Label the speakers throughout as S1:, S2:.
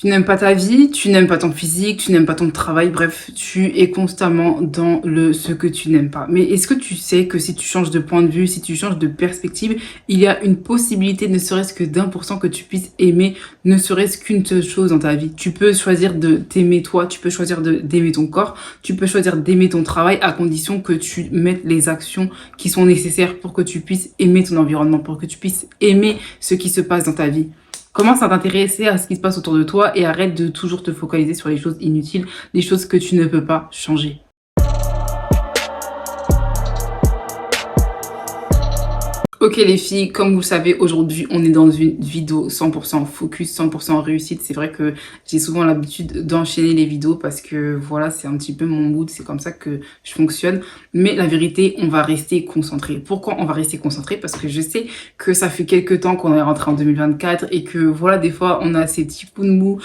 S1: Tu n'aimes pas ta vie, tu n'aimes pas ton physique, tu n'aimes pas ton travail, bref, tu es constamment dans ce que tu n'aimes pas. Mais est-ce que tu sais que si tu changes de point de vue, si tu changes de perspective, il y a une possibilité, ne serait-ce que d'1% que tu puisses aimer, ne serait-ce qu'une seule chose dans ta vie. Tu peux choisir de t'aimer toi, tu peux choisir d'aimer ton corps, tu peux choisir d'aimer ton travail à condition que tu mettes les actions qui sont nécessaires pour que tu puisses aimer ton environnement, pour que tu puisses aimer ce qui se passe dans ta vie. Commence à t'intéresser à ce qui se passe autour de toi et arrête de toujours te focaliser sur les choses inutiles, les choses que tu ne peux pas changer. Ok les filles, comme vous le savez, aujourd'hui on est dans une vidéo 100% focus, 100% réussite. C'est vrai que j'ai souvent l'habitude d'enchaîner les vidéos parce que voilà, c'est un petit peu mon mood, c'est comme ça que je fonctionne. Mais la vérité, on va rester concentré. Pourquoi on va rester concentré? Parce que je sais que ça fait quelques temps qu'on est rentré en 2024 et que voilà, des fois on a ces petits coups de mou.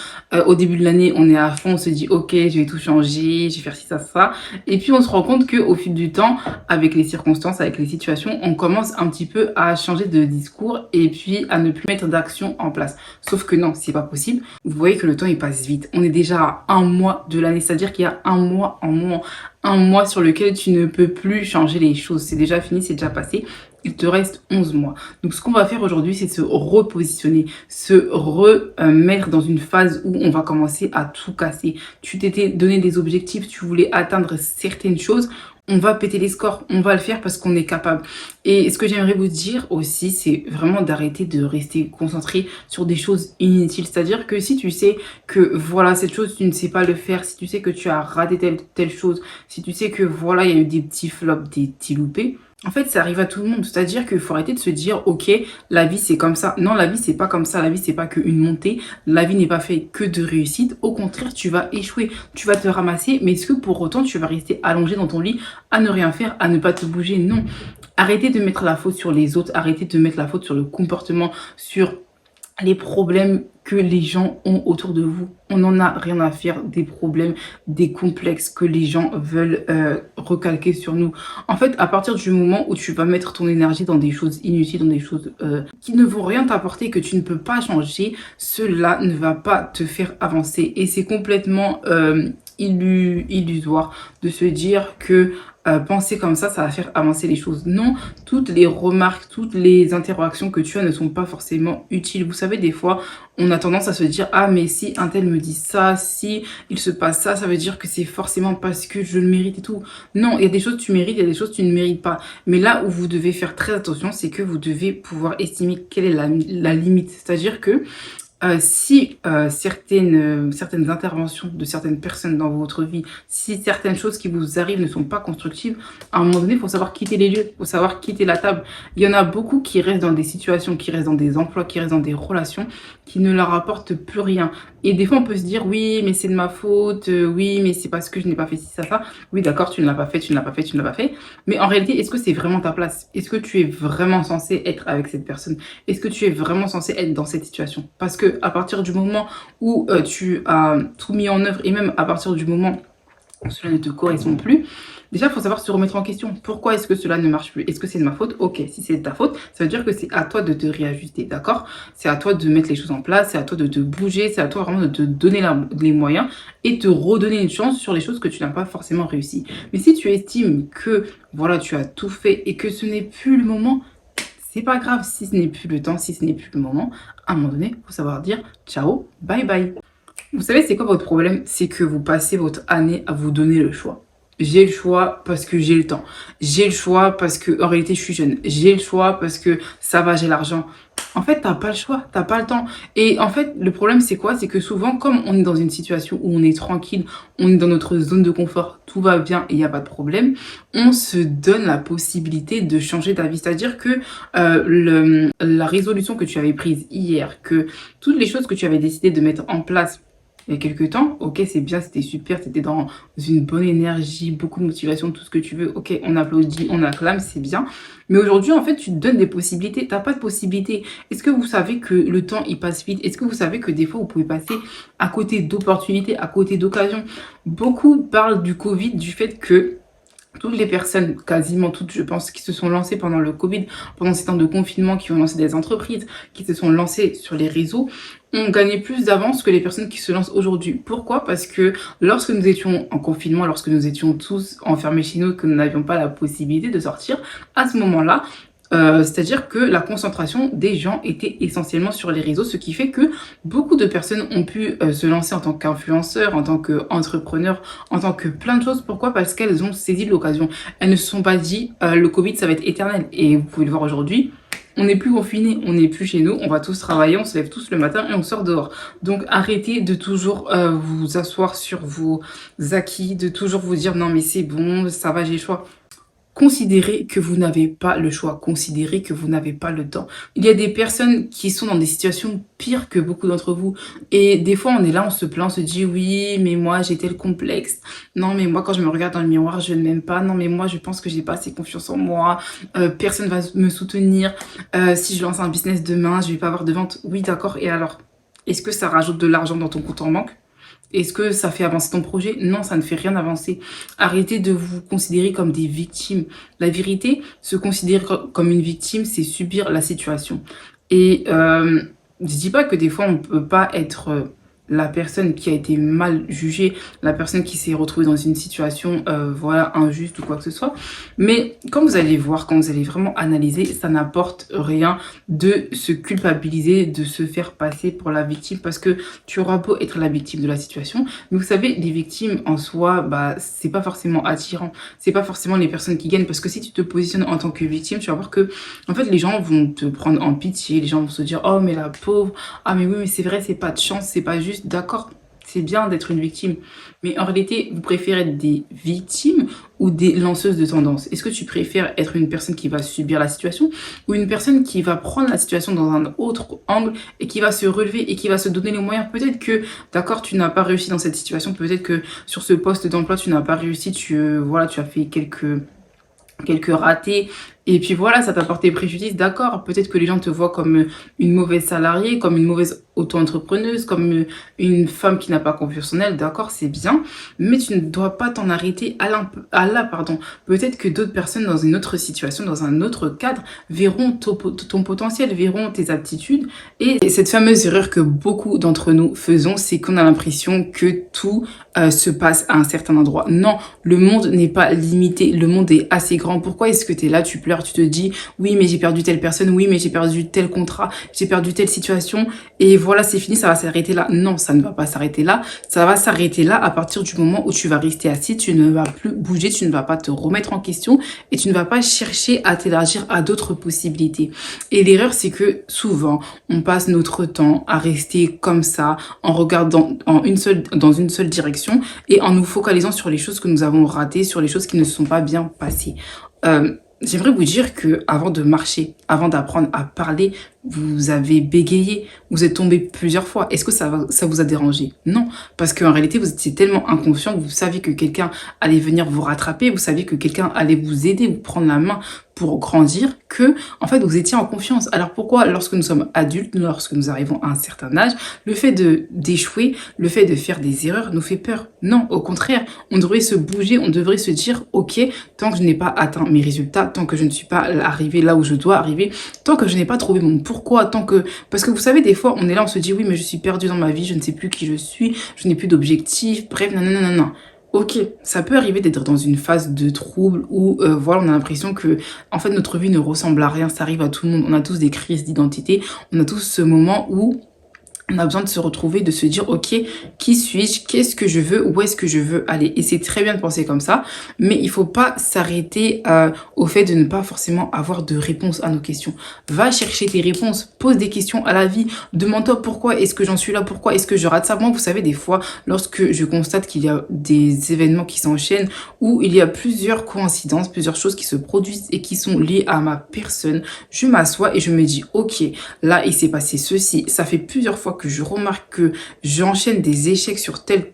S1: Au début de l'année, on est à fond, on se dit ok, je vais tout changer, je vais faire ci, ça. Et puis on se rend compte qu'au fil du temps, avec les circonstances, avec les situations, on commence un petit peu à changer de discours et puis à ne plus mettre d'action en place. Sauf que non, c'est pas possible. Vous voyez que le temps il passe vite. On est déjà à un mois de l'année, c'est-à-dire qu'il y a un mois sur lequel tu ne peux plus changer les choses. C'est déjà fini, c'est déjà passé. Il te reste 11 mois. Donc, ce qu'on va faire aujourd'hui, c'est se repositionner, se remettre dans une phase où on va commencer à tout casser. Tu t'étais donné des objectifs, tu voulais atteindre certaines choses. On va péter les scores, on va le faire parce qu'on est capable. Et ce que j'aimerais vous dire aussi, c'est vraiment d'arrêter de rester concentré sur des choses inutiles. C'est-à-dire que si tu sais que voilà, cette chose, tu ne sais pas le faire, si tu sais que tu as raté telle chose, si tu sais que voilà, il y a eu des petits flops, des petits loupés, en fait, ça arrive à tout le monde. C'est-à-dire qu'il faut arrêter de se dire, ok, la vie c'est comme ça. Non, la vie c'est pas comme ça. La vie c'est pas qu'une montée. La vie n'est pas faite que de réussite. Au contraire, tu vas échouer. Tu vas te ramasser. Mais est-ce que pour autant tu vas rester allongé dans ton lit à ne rien faire, à ne pas te bouger? Non. Arrêtez de mettre la faute sur les autres. Arrêtez de mettre la faute sur le comportement, sur les problèmes que les gens ont autour de vous. On n'en a rien à faire des problèmes, des complexes que les gens veulent recalquer sur nous. En fait, à partir du moment où tu vas mettre ton énergie dans des choses inutiles, dans des choses qui ne vont rien t'apporter, que tu ne peux pas changer, cela ne va pas te faire avancer. Et c'est complètement illusoire de se dire que penser comme ça va faire avancer les choses. Non, toutes les remarques, toutes les interactions que tu as ne sont pas forcément utiles. Vous savez, des fois, on a tendance à se dire, ah mais si un tel me dit ça, si il se passe ça, ça veut dire que c'est forcément parce que je le mérite et tout. Non, il y a des choses que tu mérites, il y a des choses que tu ne mérites pas. Mais là où vous devez faire très attention, c'est que vous devez pouvoir estimer quelle est la limite. C'est-à-dire que si certaines interventions de certaines personnes dans votre vie, si certaines choses qui vous arrivent ne sont pas constructives, à un moment donné, il faut savoir quitter les lieux, il faut savoir quitter la table. Il y en a beaucoup qui restent dans des situations, qui restent dans des emplois, qui restent dans des relations qui ne leur apportent plus rien. Et des fois, on peut se dire, oui, mais c'est de ma faute, oui, mais c'est parce que je n'ai pas fait ci, ça. Oui, d'accord, tu ne l'as pas fait, tu ne l'as pas fait, tu ne l'as pas fait. Mais en réalité, est-ce que c'est vraiment ta place? Est-ce que tu es vraiment censé être avec cette personne? Est-ce que tu es vraiment censé être dans cette situation? Parce que à partir du moment où tu as tout mis en œuvre et même à partir du moment où cela ne te correspond plus, déjà, il faut savoir se remettre en question. Pourquoi est-ce que cela ne marche plus? Est-ce que c'est de ma faute? Ok, si c'est de ta faute, ça veut dire que c'est à toi de te réajuster, d'accord? C'est à toi de mettre les choses en place, c'est à toi de te bouger, c'est à toi vraiment de te donner les moyens et te redonner une chance sur les choses que tu n'as pas forcément réussi. Mais si tu estimes que, voilà, tu as tout fait et que ce n'est plus le moment, c'est pas grave si ce n'est plus le temps, si ce n'est plus le moment. À un moment donné, il faut savoir dire ciao, bye bye. Vous savez, c'est quoi votre problème? C'est que vous passez votre année à vous donner le choix. J'ai le choix parce que j'ai le temps. J'ai le choix parce que en réalité je suis jeune. J'ai le choix parce que ça va, j'ai l'argent. En fait, t'as pas le choix, t'as pas le temps. Et en fait, le problème c'est quoi? C'est que souvent, comme on est dans une situation où on est tranquille, on est dans notre zone de confort, tout va bien et il n'y a pas de problème, on se donne la possibilité de changer d'avis. C'est-à-dire que la résolution que tu avais prise hier, que toutes les choses que tu avais décidé de mettre en place il y a quelques temps, ok, c'est bien, c'était super, c'était dans une bonne énergie, beaucoup de motivation, tout ce que tu veux, ok, on applaudit, on acclame, c'est bien. Mais aujourd'hui, en fait, tu te donnes des possibilités, t'as pas de possibilités. Est-ce que vous savez que le temps, il passe vite? Est-ce que vous savez que des fois, vous pouvez passer à côté d'opportunités, à côté d'occasions? Beaucoup parlent du Covid, du fait que Toutes les personnes, quasiment toutes, je pense, qui se sont lancées pendant le Covid, pendant ces temps de confinement, qui ont lancé des entreprises, qui se sont lancées sur les réseaux, ont gagné plus d'avance que les personnes qui se lancent aujourd'hui. Pourquoi? Parce que lorsque nous étions en confinement, lorsque nous étions tous enfermés chez nous, que nous n'avions pas la possibilité de sortir, à ce moment-là, c'est-à-dire que la concentration des gens était essentiellement sur les réseaux, ce qui fait que beaucoup de personnes ont pu se lancer en tant qu'influenceurs, en tant qu'entrepreneurs, en tant que plein de choses. Pourquoi? Parce qu'elles ont saisi l'occasion. Elles ne se sont pas dit le Covid ça va être éternel. Et vous pouvez le voir aujourd'hui, on n'est plus confinés, on n'est plus chez nous, on va tous travailler, on se lève tous le matin et on sort dehors. Donc arrêtez de toujours vous asseoir sur vos acquis, de toujours vous dire non mais c'est bon, ça va, j'ai le choix. Considérez que vous n'avez pas le choix, considérez que vous n'avez pas le temps. Il y a des personnes qui sont dans des situations pires que beaucoup d'entre vous. Et des fois, on est là, on se plaint, on se dit oui, mais moi, j'ai tel complexe. Non, mais moi, quand je me regarde dans le miroir, je ne m'aime pas. Non, mais moi, je pense que j'ai pas assez confiance en moi. Personne va me soutenir. Si je lance un business demain, je vais pas avoir de vente. Oui, d'accord. Et alors, est-ce que ça rajoute de l'argent dans ton compte en banque? Est-ce que ça fait avancer ton projet? Non, ça ne fait rien avancer. Arrêtez de vous considérer comme des victimes. La vérité, se considérer comme une victime, c'est subir la situation. Et je dis pas que des fois, on peut pas être la personne qui a été mal jugée, la personne qui s'est retrouvée dans une situation voilà injuste ou quoi que ce soit. Mais quand vous allez voir, quand vous allez vraiment analyser, ça n'apporte rien de se culpabiliser, de se faire passer pour la victime parce que tu auras beau être la victime de la situation, mais vous savez, les victimes en soi, bah c'est pas forcément attirant, c'est pas forcément les personnes qui gagnent parce que si tu te positionnes en tant que victime, tu vas voir que en fait les gens vont te prendre en pitié, les gens vont se dire oh mais la pauvre, ah mais oui mais c'est vrai, c'est pas de chance, c'est pas juste, d'accord, c'est bien d'être une victime, mais en réalité vous préférez être des victimes ou des lanceuses de tendance? Est-ce que tu préfères être une personne qui va subir la situation ou une personne qui va prendre la situation dans un autre angle et qui va se relever et qui va se donner les moyens? Peut-être que, d'accord, tu n'as pas réussi dans cette situation, peut-être que sur ce poste d'emploi, tu n'as pas réussi, voilà, tu as fait quelques ratés, et puis voilà, ça t'a porté préjudice, d'accord. Peut-être que les gens te voient comme une mauvaise salariée, comme une mauvaise auto-entrepreneuse, comme une femme qui n'a pas confiance en elle, d'accord, c'est bien. Mais tu ne dois pas t'en arrêter à là, pardon. Peut-être que d'autres personnes dans une autre situation, dans un autre cadre, verront ton potentiel, verront tes aptitudes. Et cette fameuse erreur que beaucoup d'entre nous faisons, c'est qu'on a l'impression que tout se passe à un certain endroit. Non, le monde n'est pas limité, le monde est assez grand. Pourquoi est-ce que tu es là, tu pleures, tu te dis oui mais j'ai perdu telle personne, oui mais j'ai perdu tel contrat, j'ai perdu telle situation et voilà c'est fini, ça va s'arrêter là? Non, ça ne va pas s'arrêter là, ça va s'arrêter là à partir du moment où tu vas rester assis, tu ne vas plus bouger, tu ne vas pas te remettre en question et tu ne vas pas chercher à t'élargir à d'autres possibilités. Et l'erreur c'est que souvent on passe notre temps à rester comme ça en regardant dans une seule direction et en nous focalisant sur les choses que nous avons ratées, sur les choses qui ne se sont pas bien passées. J'aimerais vous dire que avant de marcher, avant d'apprendre à parler, vous avez bégayé, vous êtes tombé plusieurs fois. Est-ce que ça vous a dérangé? Non, parce qu'en réalité, vous étiez tellement inconscient, vous saviez que quelqu'un allait venir vous rattraper, vous saviez que quelqu'un allait vous aider, vous prendre la main pour grandir, que en fait vous étiez en confiance. Alors pourquoi lorsque nous sommes adultes, lorsque nous arrivons à un certain âge, le fait d'échouer, le fait de faire des erreurs nous fait peur? Non, au contraire, on devrait se bouger, on devrait se dire ok, tant que je n'ai pas atteint mes résultats, tant que je ne suis pas arrivé là où je dois arriver, tant que je n'ai pas trouvé mon pourquoi, tant que... Parce que vous savez, des fois, on est là, on se dit oui, mais je suis perdue dans ma vie, je ne sais plus qui je suis, je n'ai plus d'objectif, bref, non. Ok, ça peut arriver d'être dans une phase de trouble où voilà, on a l'impression que en fait notre vie ne ressemble à rien, ça arrive à tout le monde, on a tous des crises d'identité, on a tous ce moment où on a besoin de se retrouver, de se dire ok, qui suis-je, qu'est-ce que je veux, où est-ce que je veux aller? Et c'est très bien de penser comme ça, mais il faut pas s'arrêter au fait de ne pas forcément avoir de réponse à nos questions. Va chercher tes réponses, pose des questions à la vie, demande-toi pourquoi est-ce que j'en suis là, pourquoi est-ce que je rate ça. Moi, vous savez, des fois, lorsque je constate qu'il y a des événements qui s'enchaînent, où il y a plusieurs coïncidences, plusieurs choses qui se produisent et qui sont liées à ma personne, je m'assois et je me dis ok, là il s'est passé ceci, ça fait plusieurs fois que je remarque que j'enchaîne des échecs sur telle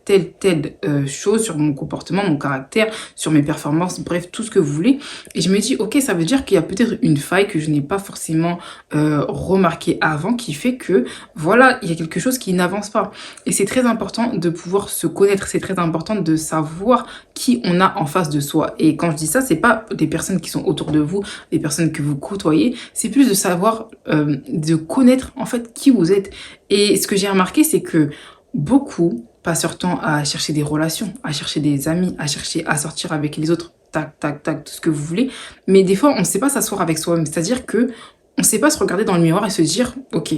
S1: chose, sur mon comportement, mon caractère, sur mes performances, bref, tout ce que vous voulez. Et je me dis, ok, ça veut dire qu'il y a peut-être une faille que je n'ai pas forcément remarqué avant qui fait que, voilà, il y a quelque chose qui n'avance pas. Et c'est très important de pouvoir se connaître, c'est très important de savoir qui on a en face de soi. Et quand je dis ça, c'est pas des personnes qui sont autour de vous, des personnes que vous côtoyez, c'est plus de savoir, de connaître en fait qui vous êtes. Et ce que j'ai remarqué, c'est que beaucoup passent leur temps à chercher des relations, à chercher des amis, à chercher à sortir avec les autres, tac, tac, tac, tout ce que vous voulez. Mais des fois, on ne sait pas s'asseoir avec soi-même. C'est-à-dire que on ne sait pas se regarder dans le miroir et se dire, ok,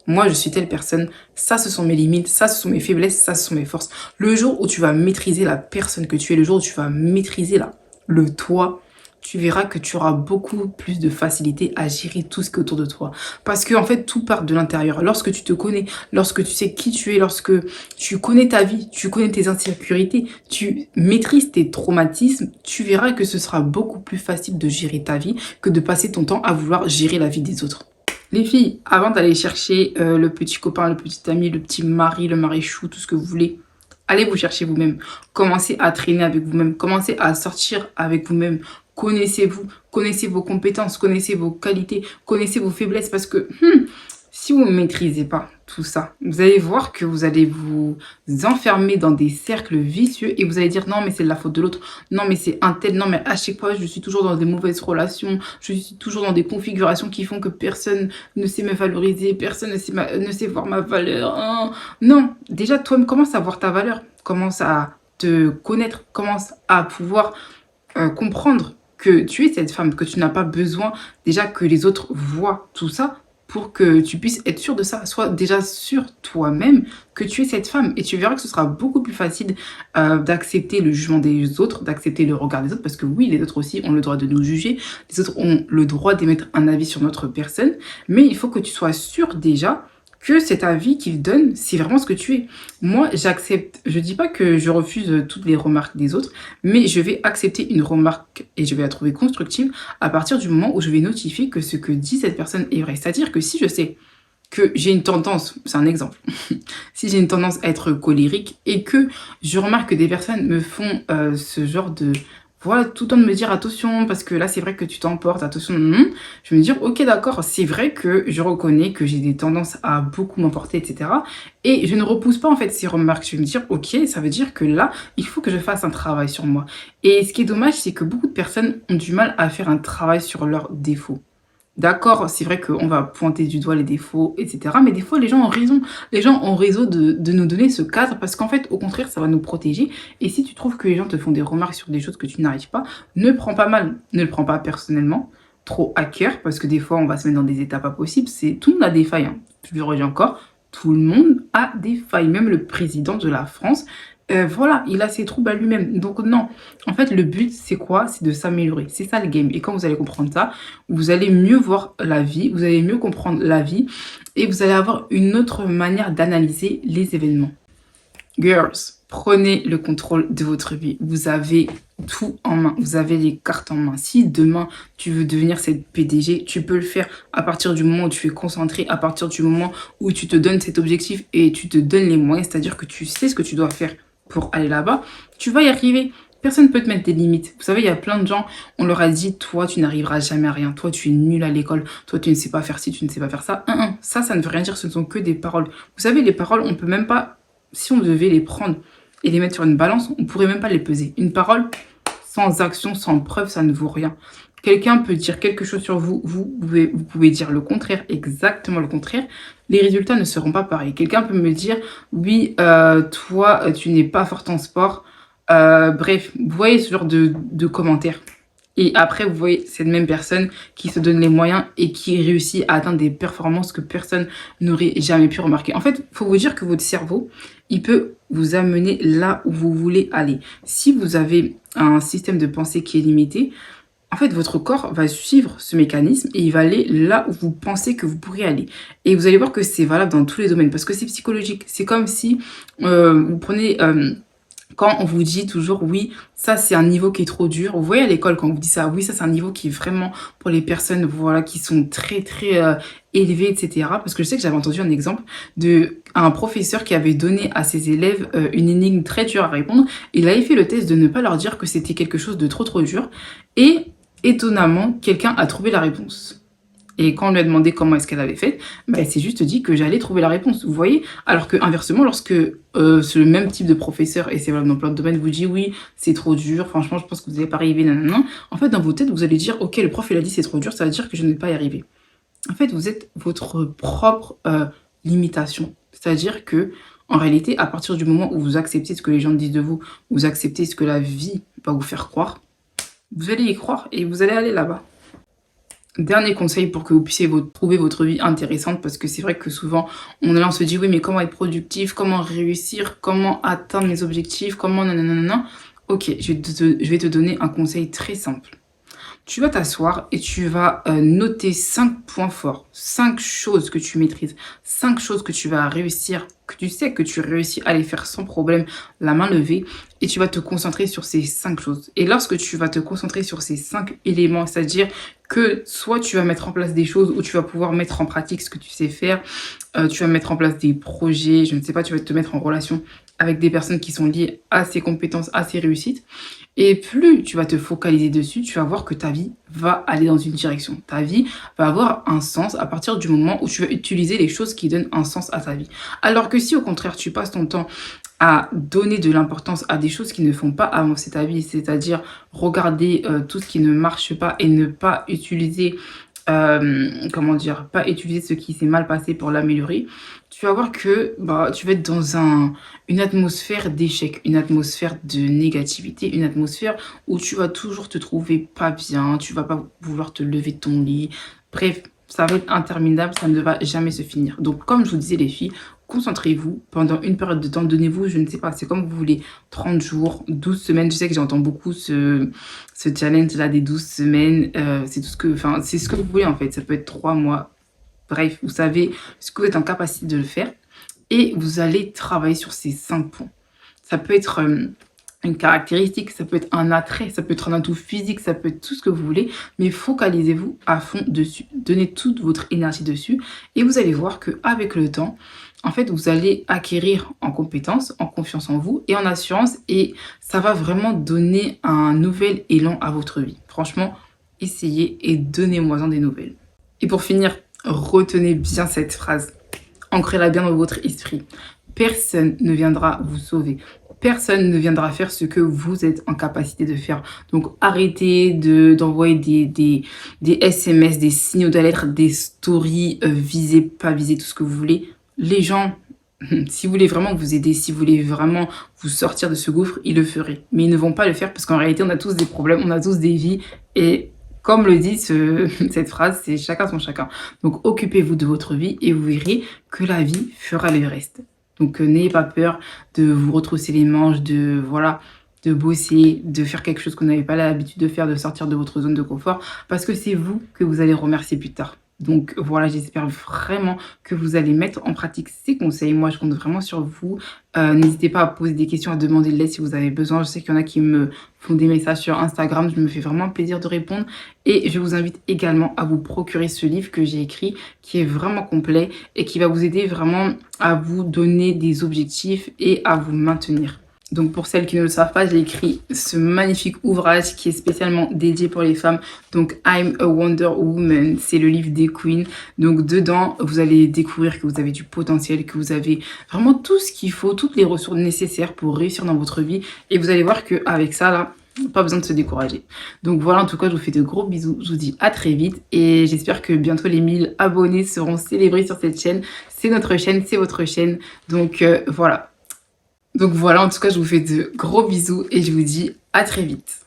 S1: moi, je suis telle personne, ça, ce sont mes limites, ça, ce sont mes faiblesses, ça, ce sont mes forces. Le jour où tu vas maîtriser la personne que tu es, le jour où tu vas maîtriser le toi, tu verras que tu auras beaucoup plus de facilité à gérer tout ce qui est autour de toi. Parce que, en fait, tout part de l'intérieur. Lorsque tu te connais, lorsque tu sais qui tu es, lorsque tu connais ta vie, tu connais tes insécurités, tu maîtrises tes traumatismes, tu verras que ce sera beaucoup plus facile de gérer ta vie que de passer ton temps à vouloir gérer la vie des autres. Les filles, avant d'aller chercher le petit copain, le petit ami, le petit mari, le mari chou, tout ce que vous voulez, allez vous chercher vous-même. Commencez à traîner avec vous-même. Commencez à sortir avec vous-même. Connaissez-vous, connaissez vos compétences, connaissez vos qualités, connaissez vos faiblesses. Parce que si vous ne maîtrisez pas tout ça, vous allez voir que vous allez vous enfermer dans des cercles vicieux et vous allez dire non mais c'est de la faute de l'autre, non mais c'est un tel, non mais à chaque fois je suis toujours dans des mauvaises relations, je suis toujours dans des configurations qui font que personne ne sait me valoriser, personne ne sait voir ma valeur. Hein. Non, déjà toi commence à voir ta valeur, commence à te connaître, commence à pouvoir comprendre que tu es cette femme, que tu n'as pas besoin déjà que les autres voient tout ça pour que tu puisses être sûr de ça. Sois déjà sûr toi-même que tu es cette femme et tu verras que ce sera beaucoup plus facile d'accepter le jugement des autres, d'accepter le regard des autres parce que oui, les autres aussi ont le droit de nous juger, les autres ont le droit d'émettre un avis sur notre personne, mais il faut que tu sois sûr déjà que cet avis qu'ils donnent, c'est vraiment ce que tu es. Moi, j'accepte, je dis pas que je refuse toutes les remarques des autres, mais je vais accepter une remarque et je vais la trouver constructive à partir du moment où je vais notifier que ce que dit cette personne est vrai. C'est-à-dire que si je sais que j'ai une tendance, c'est un exemple, si j'ai une tendance à être colérique et que je remarque que des personnes me font ce genre de... Voilà, tout le temps de me dire attention, parce que là, c'est vrai que tu t'emportes, attention, je vais me dire, ok, d'accord, c'est vrai que je reconnais que j'ai des tendances à beaucoup m'emporter, etc. Et je ne repousse pas, en fait, ces remarques. Je vais me dire, ok, ça veut dire que là, il faut que je fasse un travail sur moi. Et ce qui est dommage, c'est que beaucoup de personnes ont du mal à faire un travail sur leurs défauts. D'accord, c'est vrai qu'on va pointer du doigt les défauts, etc. Mais des fois, les gens ont raison. Les gens ont raison de nous donner ce cadre parce qu'en fait, au contraire, ça va nous protéger. Et si tu trouves que les gens te font des remarques sur des choses que tu n'arrives pas, ne le prends pas mal. Ne le prends pas personnellement, trop à cœur, parce que des fois, on va se mettre dans des états pas possibles. Tout le monde a des failles. Hein. Je le redis encore, tout le monde a des failles. Même le président de la France, voilà, il a ses troubles à lui-même. Donc non, en fait, le but, c'est quoi? C'est de s'améliorer. C'est ça le game. Et quand vous allez comprendre ça, vous allez mieux voir la vie, vous allez mieux comprendre la vie et vous allez avoir une autre manière d'analyser les événements. Girls, prenez le contrôle de votre vie. Vous avez tout en main. Vous avez les cartes en main. Si demain, tu veux devenir cette PDG, tu peux le faire à partir du moment où tu es concentré, à partir du moment où tu te donnes cet objectif et tu te donnes les moyens, c'est-à-dire que tu sais ce que tu dois faire pour aller là-bas, tu vas y arriver. Personne ne peut te mettre des limites. Vous savez, il y a plein de gens, on leur a dit, toi, tu n'arriveras jamais à rien. Toi, tu es nul à l'école. Toi, tu ne sais pas faire ci, tu ne sais pas faire ça. Ça ne veut rien dire. Ce ne sont que des paroles. Vous savez, les paroles, on peut même pas, si on devait les prendre et les mettre sur une balance, on pourrait même pas les peser. Une parole sans action, sans preuve, ça ne vaut rien. Quelqu'un peut dire quelque chose sur vous, vous pouvez dire le contraire, exactement le contraire. Les résultats ne seront pas pareils. Quelqu'un peut me dire, oui, toi, tu n'es pas forte en sport. Bref, vous voyez ce genre de commentaires. Et après, vous voyez cette même personne qui se donne les moyens et qui réussit à atteindre des performances que personne n'aurait jamais pu remarquer. En fait, il faut vous dire que votre cerveau, il peut vous amener là où vous voulez aller. Si vous avez un système de pensée qui est limité, en fait, votre corps va suivre ce mécanisme et il va aller là où vous pensez que vous pourrez aller. Et vous allez voir que c'est valable dans tous les domaines parce que c'est psychologique. C'est comme si vous prenez... quand on vous dit toujours, oui, ça c'est un niveau qui est trop dur. Vous voyez à l'école quand on vous dit ça, oui, ça c'est un niveau qui est vraiment pour les personnes voilà, qui sont très élevé, etc. Parce que je sais que j'avais entendu un exemple un professeur qui avait donné à ses élèves une énigme très dure à répondre. Il avait fait le test de ne pas leur dire que c'était quelque chose de trop dur. Et étonnamment, quelqu'un a trouvé la réponse. Et quand on lui a demandé comment est-ce qu'elle avait fait, bah, elle s'est juste dit que j'allais trouver la réponse, vous voyez. Alors que inversement, lorsque ce même type de professeur, et c'est valable dans plein de domaines, vous dit oui, c'est trop dur, franchement, je pense que vous n'allez pas arriver, nanana. En fait, dans vos têtes, vous allez dire, ok, le prof, il a dit c'est trop dur, ça veut dire que je ne vais pas y arriver. En fait, vous êtes votre propre limitation. C'est-à-dire que, en réalité, à partir du moment où vous acceptez ce que les gens disent de vous, vous acceptez ce que la vie va vous faire croire, vous allez y croire et vous allez aller là-bas. Dernier conseil pour que vous puissiez trouver votre vie intéressante, parce que c'est vrai que souvent on se dit oui mais comment être productif, comment réussir, comment atteindre mes objectifs, comment nanana. Ok, je vais te donner un conseil très simple. Tu vas t'asseoir et tu vas noter 5 points forts, 5 choses que tu maîtrises, 5 choses que tu vas réussir, que tu sais que tu réussis à les faire sans problème, la main levée, et tu vas te concentrer sur ces 5 choses. Et lorsque tu vas te concentrer sur ces 5 éléments, c'est-à-dire que soit tu vas mettre en place des choses où tu vas pouvoir mettre en pratique ce que tu sais faire, tu vas mettre en place des projets, je ne sais pas, tu vas te mettre en relation avec des personnes qui sont liées à ces compétences, à ces réussites. Et plus tu vas te focaliser dessus, tu vas voir que ta vie va aller dans une direction. Ta vie va avoir un sens à partir du moment où tu vas utiliser les choses qui donnent un sens à ta vie. Alors que si au contraire tu passes ton temps à donner de l'importance à des choses qui ne font pas avancer ta vie, c'est-à-dire regarder tout ce qui ne marche pas et ne pas utiliser pas utiliser ce qui s'est mal passé pour l'améliorer, tu vas voir que tu vas être dans une atmosphère d'échec, une atmosphère de négativité, une atmosphère où tu vas toujours te trouver pas bien, tu vas pas vouloir te lever de ton lit. Bref, ça va être interminable, ça ne va jamais se finir. Donc, comme je vous disais les filles, concentrez-vous pendant une période de temps, donnez-vous, je ne sais pas, c'est comme vous voulez, 30 jours, 12 semaines, je sais que j'entends beaucoup ce challenge-là des 12 semaines, c'est ce que vous voulez en fait, ça peut être 3 mois, bref, vous savez ce que vous êtes en capacité de le faire et vous allez travailler sur ces 5 points. Ça peut être une caractéristique, ça peut être un attrait, ça peut être un atout physique, ça peut être tout ce que vous voulez, mais focalisez-vous à fond dessus. Donnez toute votre énergie dessus et vous allez voir qu'avec le temps, en fait, vous allez acquérir en compétences, en confiance en vous et en assurance et ça va vraiment donner un nouvel élan à votre vie. Franchement, essayez et donnez-moi-en des nouvelles. Et pour finir, retenez bien cette phrase. Ancrez-la bien dans votre esprit. Personne ne viendra vous sauver. Personne ne viendra faire ce que vous êtes en capacité de faire. Donc arrêtez d'envoyer des SMS, des signaux d'alerte, des stories visées, pas visées, tout ce que vous voulez. Les gens, si vous voulez vraiment vous aider, si vous voulez vraiment vous sortir de ce gouffre, ils le feraient. Mais ils ne vont pas le faire parce qu'en réalité, on a tous des problèmes, on a tous des vies et comme le dit cette phrase, c'est chacun son chacun. Donc occupez-vous de votre vie et vous verrez que la vie fera le reste. Donc n'ayez pas peur de vous retrousser les manches, de bosser, de faire quelque chose que vous n'avez pas l'habitude de faire, de sortir de votre zone de confort, parce que c'est vous que vous allez remercier plus tard. Donc voilà, j'espère vraiment que vous allez mettre en pratique ces conseils. Moi, je compte vraiment sur vous. N'hésitez pas à poser des questions, à demander de l'aide si vous avez besoin. Je sais qu'il y en a qui me font des messages sur Instagram. Je me fais vraiment plaisir de répondre. Et je vous invite également à vous procurer ce livre que j'ai écrit, qui est vraiment complet et qui va vous aider vraiment à vous donner des objectifs et à vous maintenir. Donc pour celles qui ne le savent pas, j'ai écrit ce magnifique ouvrage qui est spécialement dédié pour les femmes. Donc I'm a Wonder Woman, c'est le livre des queens. Donc dedans, vous allez découvrir que vous avez du potentiel, que vous avez vraiment tout ce qu'il faut, toutes les ressources nécessaires pour réussir dans votre vie. Et vous allez voir qu'avec ça, là, pas besoin de se décourager. Donc voilà, en tout cas, je vous fais de gros bisous. Je vous dis à très vite et j'espère que bientôt les 1000 abonnés seront célébrés sur cette chaîne. C'est notre chaîne, c'est votre chaîne. Donc voilà. Donc voilà, en tout cas, je vous fais de gros bisous et je vous dis à très vite.